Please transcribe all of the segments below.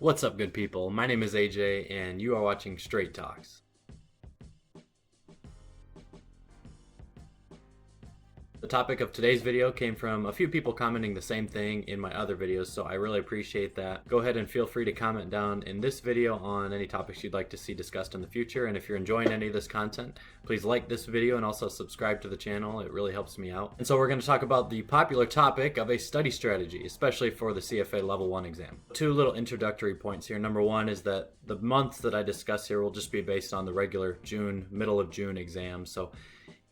What's up, good people? My name is AJ, and you are watching Straight Talks. The topic of today's video came from a few people commenting the same thing in my other videos, so I really appreciate that. Go ahead and feel free to comment down in this video on any topics you'd like to see discussed in the future, and if you're enjoying any of this content, please like this video and also subscribe to the channel. It really helps me out. And so we're going to talk about the popular topic of a study strategy, especially for the CFA Level 1 exam. Two little introductory points here. Number one is that the months that I discuss here will just be based on the regular middle of June exam. So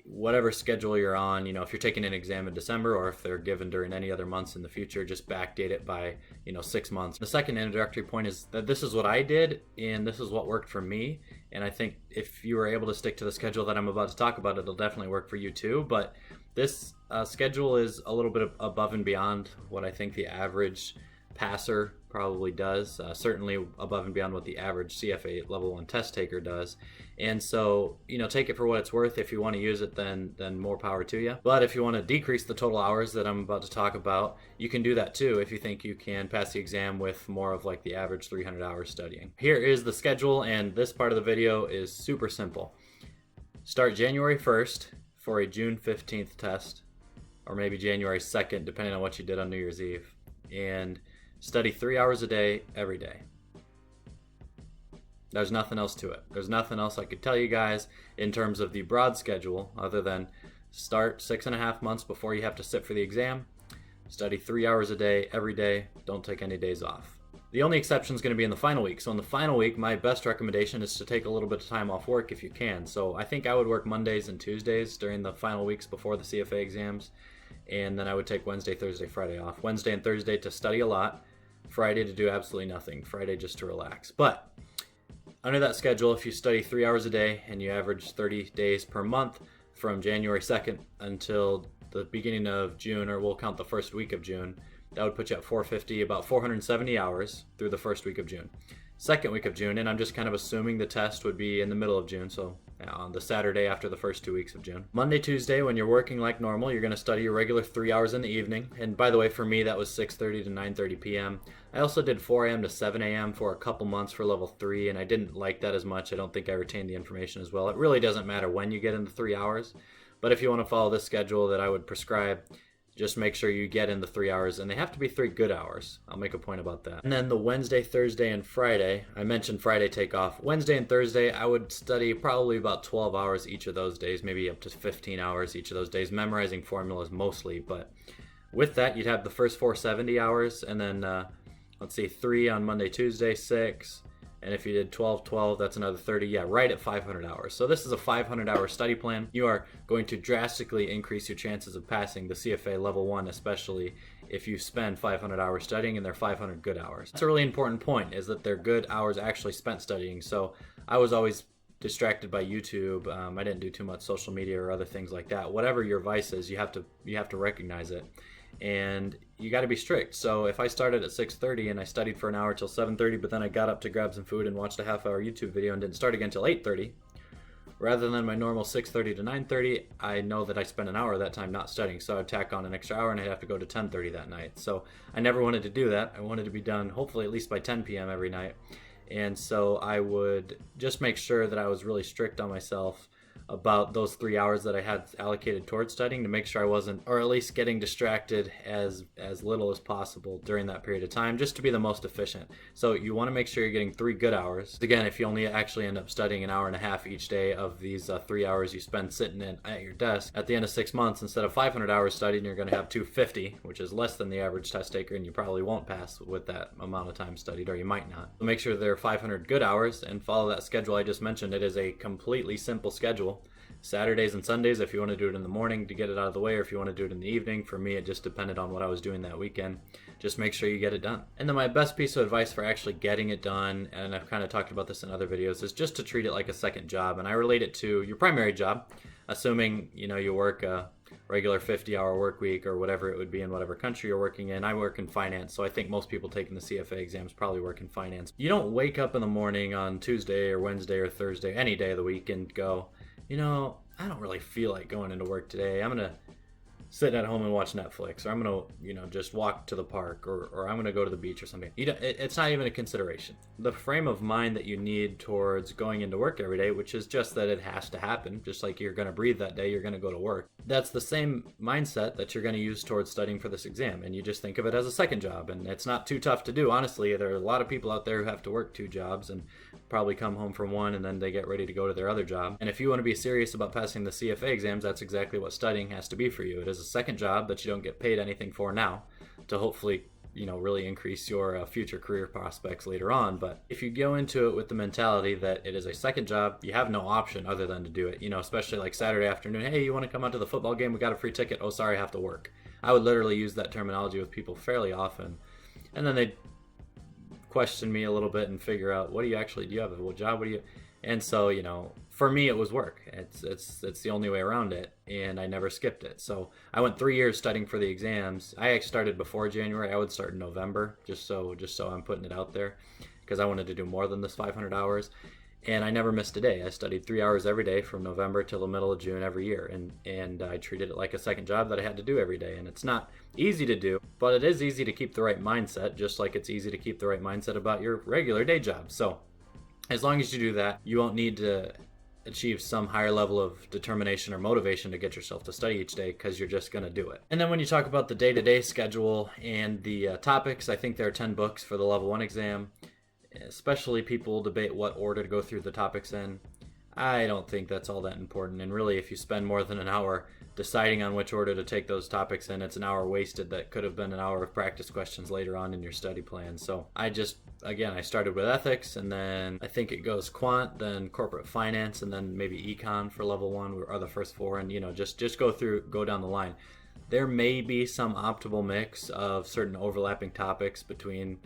whatever schedule you're on, if you're taking an exam in December or if they're given during any other months in the future, just backdate it by, 6 months. The second introductory point is that this is what I did and this is what worked for me. And I think if you were able to stick to the schedule that I'm about to talk about, it'll definitely work for you too. But this schedule is a little bit above and beyond what I think the average passer probably does, certainly above and beyond what the average CFA Level 1 test taker does. And so, take it for what it's worth. If you want to use it, then more power to you. But if you want to decrease the total hours that I'm about to talk about, you can do that too if you think you can pass the exam with more of like the average 300 hours studying. Here is the schedule, and this part of the video is super simple. Start January 1st for a June 15th test, or maybe January 2nd, depending on what you did on New Year's Eve. And study 3 hours a day, every day. There's nothing else to it. There's nothing else I could tell you guys in terms of the broad schedule other than start 6.5 months before you have to sit for the exam. Study 3 hours a day, every day. Don't take any days off. The only exception is going to be in the final week. So in the final week, my best recommendation is to take a little bit of time off work if you can. So I think I would work Mondays and Tuesdays during the final weeks before the CFA exams. And then I would take Wednesday, Thursday, Friday off. Wednesday and Thursday to study a lot. Friday to do absolutely nothing. Friday just to relax. But under that schedule, if you study 3 hours a day and you average 30 days per month from January 2nd until the beginning of June, or we'll count the first week of June, that would put you at 450, about 470 hours through the first week of June. Second week of June, and I'm just kind of assuming the test would be in the middle of June, so on the Saturday after the first 2 weeks of June. Monday, Tuesday, when you're working like normal, you're going to study your regular 3 hours in the evening. And by the way, for me, that was 6:30 to 9:30 p.m. I also did 4 a.m. to 7 a.m. for a couple months for level 3, and I didn't like that as much. I don't think I retained the information as well. It really doesn't matter when you get into 3 hours, but if you want to follow this schedule that I would prescribe, just make sure you get in the 3 hours, and they have to be 3 good hours. I'll make a point about that. And then the Wednesday, Thursday, and Friday, I mentioned Friday takeoff. Wednesday and Thursday, I would study probably about 12 hours each of those days, maybe up to 15 hours each of those days, memorizing formulas mostly. But with that, you'd have the first 470 hours, and then, 3 on Monday, Tuesday, 6. And if you did 12, that's another 30. Yeah, right at 500 hours. So this is a 500-hour study plan. You are going to drastically increase your chances of passing the CFA Level 1, especially if you spend 500 hours studying and they're 500 good hours. That's a really important point, is that they're good hours actually spent studying. So I was always distracted by YouTube. I didn't do too much social media or other things like that. Whatever your vice is, you have to recognize it. And you got to be strict. So if I started at 6:30 and I studied for an hour till 7:30, but then I got up to grab some food and watched a half-hour YouTube video and didn't start again till 8:30, rather than my normal 6:30 to 9:30, I know that I spent an hour of that time not studying, so I'd tack on an extra hour and I'd have to go to 10:30 that night. So I never wanted to do that. I wanted to be done hopefully at least by 10 p.m. every night. And so I would just make sure that I was really strict on myself about those 3 hours that I had allocated towards studying, to make sure I wasn't, or at least getting distracted as little as possible during that period of time, just to be the most efficient. So you want to make sure you're getting 3 good hours. Again, if you only actually end up studying an hour and a half each day of these 3 hours you spend sitting at your desk, at the end of 6 months, instead of 500 hours studying, you're going to have 250, which is less than the average test taker, and you probably won't pass with that amount of time studied, or you might not. So make sure there are 500 good hours and follow that schedule I just mentioned. It is a completely simple schedule. Saturdays and Sundays, if you want to do it in the morning to get it out of the way, or if you want to do it in the evening. For me, it just depended on what I was doing that weekend. Just make sure you get it done. And then my best piece of advice for actually getting it done, and I've kind of talked about this in other videos, is just to treat it like a second job. And I relate it to your primary job, assuming you work a regular 50-hour work week or whatever it would be in whatever country you're working in. I work in finance, so I think most people taking the CFA exams probably work in finance. You don't wake up in the morning on Tuesday or Wednesday or Thursday, any day of the week, and go, I don't really feel like going into work today. I'm going to sit at home and watch Netflix, or I'm gonna, just walk to the park, or I'm gonna go to the beach or something. It's not even a consideration. The frame of mind that you need towards going into work every day, which is just that it has to happen, just like you're gonna breathe that day, you're gonna go to work. That's the same mindset that you're gonna use towards studying for this exam, and you just think of it as a second job, and it's not too tough to do. Honestly, there are a lot of people out there who have to work 2 jobs and probably come home from one and then they get ready to go to their other job. And if you want to be serious about passing the CFA exams, that's exactly what studying has to be for you. It is a second job that you don't get paid anything for now, to hopefully really increase your future career prospects later on. But if you go into it with the mentality that it is a second job, you have no option other than to do it. Especially like Saturday afternoon, hey, you want to come out to the football game? We got a free ticket. Oh, sorry, I have to work. I would literally use that terminology with people fairly often, and then they question me a little bit and figure out, do you have a job? And so, for me it was work. It's the only way around it, and I never skipped it. So I went 3 years studying for the exams. I started before January. I would start in November, just so I'm putting it out there, because I wanted to do more than this 500 hours. And I never missed a day. I studied 3 hours every day from November till the middle of June every year. And I treated it like a second job that I had to do every day. And it's not easy to do, but it is easy to keep the right mindset, just like it's easy to keep the right mindset about your regular day job. So as long as you do that, you won't need to achieve some higher level of determination or motivation to get yourself to study each day, because you're just going to do it. And then when you talk about the day-to-day schedule and the topics, I think there are 10 books for the level 1 exam. Especially people debate what order to go through the topics in. I don't think that's all that important. And really, if you spend more than an hour deciding on which order to take those topics in, it's an hour wasted that could have been an hour of practice questions later on in your study plan. So I started with ethics, and then I think it goes quant, then corporate finance, and then maybe econ for level 1 are the first 4. And just go down the line. There may be some optimal mix of certain overlapping topics between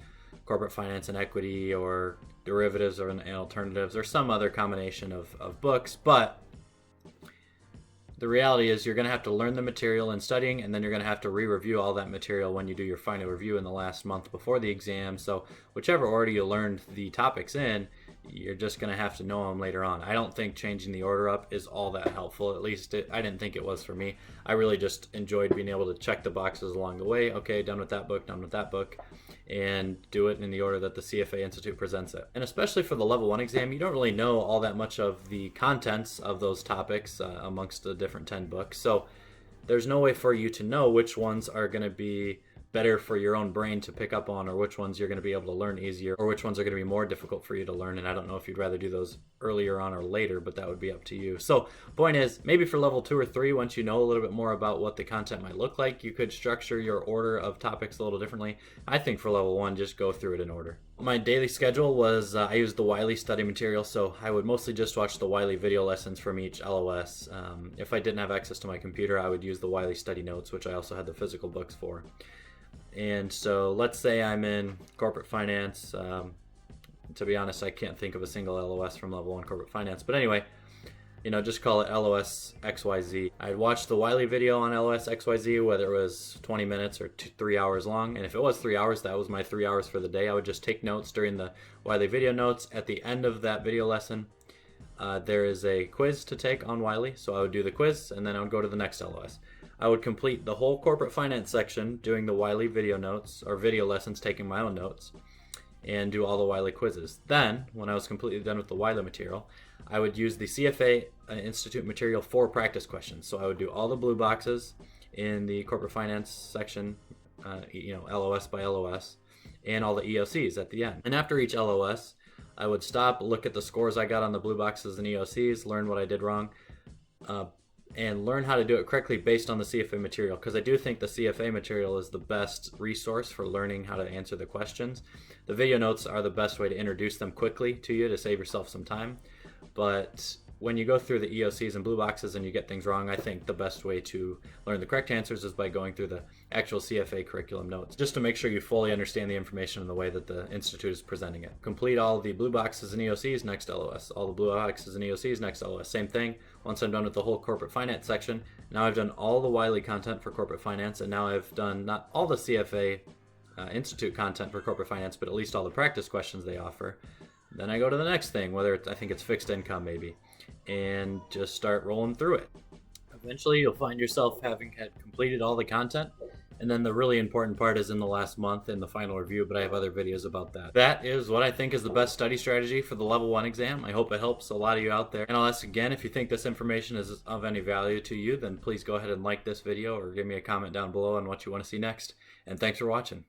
corporate finance and equity, or derivatives or alternatives, or some other combination of books. But the reality is you're going to have to learn the material in studying, and then you're going to have to re-review all that material when you do your final review in the last month before the exam. So whichever order you learned the topics in, you're just going to have to know them later on. I don't think changing the order up is all that helpful. At least I didn't think it was for me. I really just enjoyed being able to check the boxes along the way. Okay, done with that book, and do it in the order that the CFA Institute presents it. And especially for the level 1 exam, you don't really know all that much of the contents of those topics amongst the different 10 books. So there's no way for you to know which ones are going to be better for your own brain to pick up on, or which ones you're going to be able to learn easier, or which ones are going to be more difficult for you to learn. And I don't know if you'd rather do those earlier on or later, but that would be up to you. So point is, maybe for level 2 or 3, once you know a little bit more about what the content might look like, you could structure your order of topics a little differently. I think for level 1, just go through it in order. My daily schedule was, I used the Wiley study material, so I would mostly just watch the Wiley video lessons from each LOS. If I didn't have access to my computer, I would use the Wiley study notes, which I also had the physical books for. And so let's say I'm in corporate finance. To be honest, I can't think of a single LOS from level 1 corporate finance. But anyway, just call it LOS XYZ. I'd watch the Wiley video on LOS XYZ, whether it was 20 minutes or 3 hours long. And if it was 3 hours, that was my 3 hours for the day. I would just take notes during the Wiley video notes. At the end of that video lesson, there is a quiz to take on Wiley. So I would do the quiz, and then I would go to the next LOS. I would complete the whole corporate finance section doing the Wiley video notes, or video lessons, taking my own notes, and do all the Wiley quizzes. Then, when I was completely done with the Wiley material, I would use the CFA Institute material for practice questions. So I would do all the blue boxes in the corporate finance section, LOS by LOS, and all the EOCs at the end. And after each LOS, I would stop, look at the scores I got on the blue boxes and EOCs, learn what I did wrong, and learn how to do it correctly based on the CFA material, because I do think the CFA material is the best resource for learning how to answer the questions. The video notes are the best way to introduce them quickly to you to save yourself some time. But when you go through the EOCs and blue boxes and you get things wrong, I think the best way to learn the correct answers is by going through the actual CFA curriculum notes, just to make sure you fully understand the information in the way that the Institute is presenting it. Complete all the blue boxes and EOCs, next LOS. All the blue boxes and EOCs, next LOS. Same thing. Once I'm done with the whole corporate finance section, now I've done all the Wiley content for corporate finance, and now I've done not all the CFA Institute content for corporate finance, but at least all the practice questions they offer. Then I go to the next thing, I think it's fixed income maybe, and just start rolling through it. Eventually, you'll find yourself having had completed all the content. And then the really important part is in the last month in the final review, but I have other videos about that. That is what I think is the best study strategy for the level 1 exam. I hope it helps a lot of you out there. And I'll ask again, if you think this information is of any value to you, then please go ahead and like this video or give me a comment down below on what you want to see next. And thanks for watching.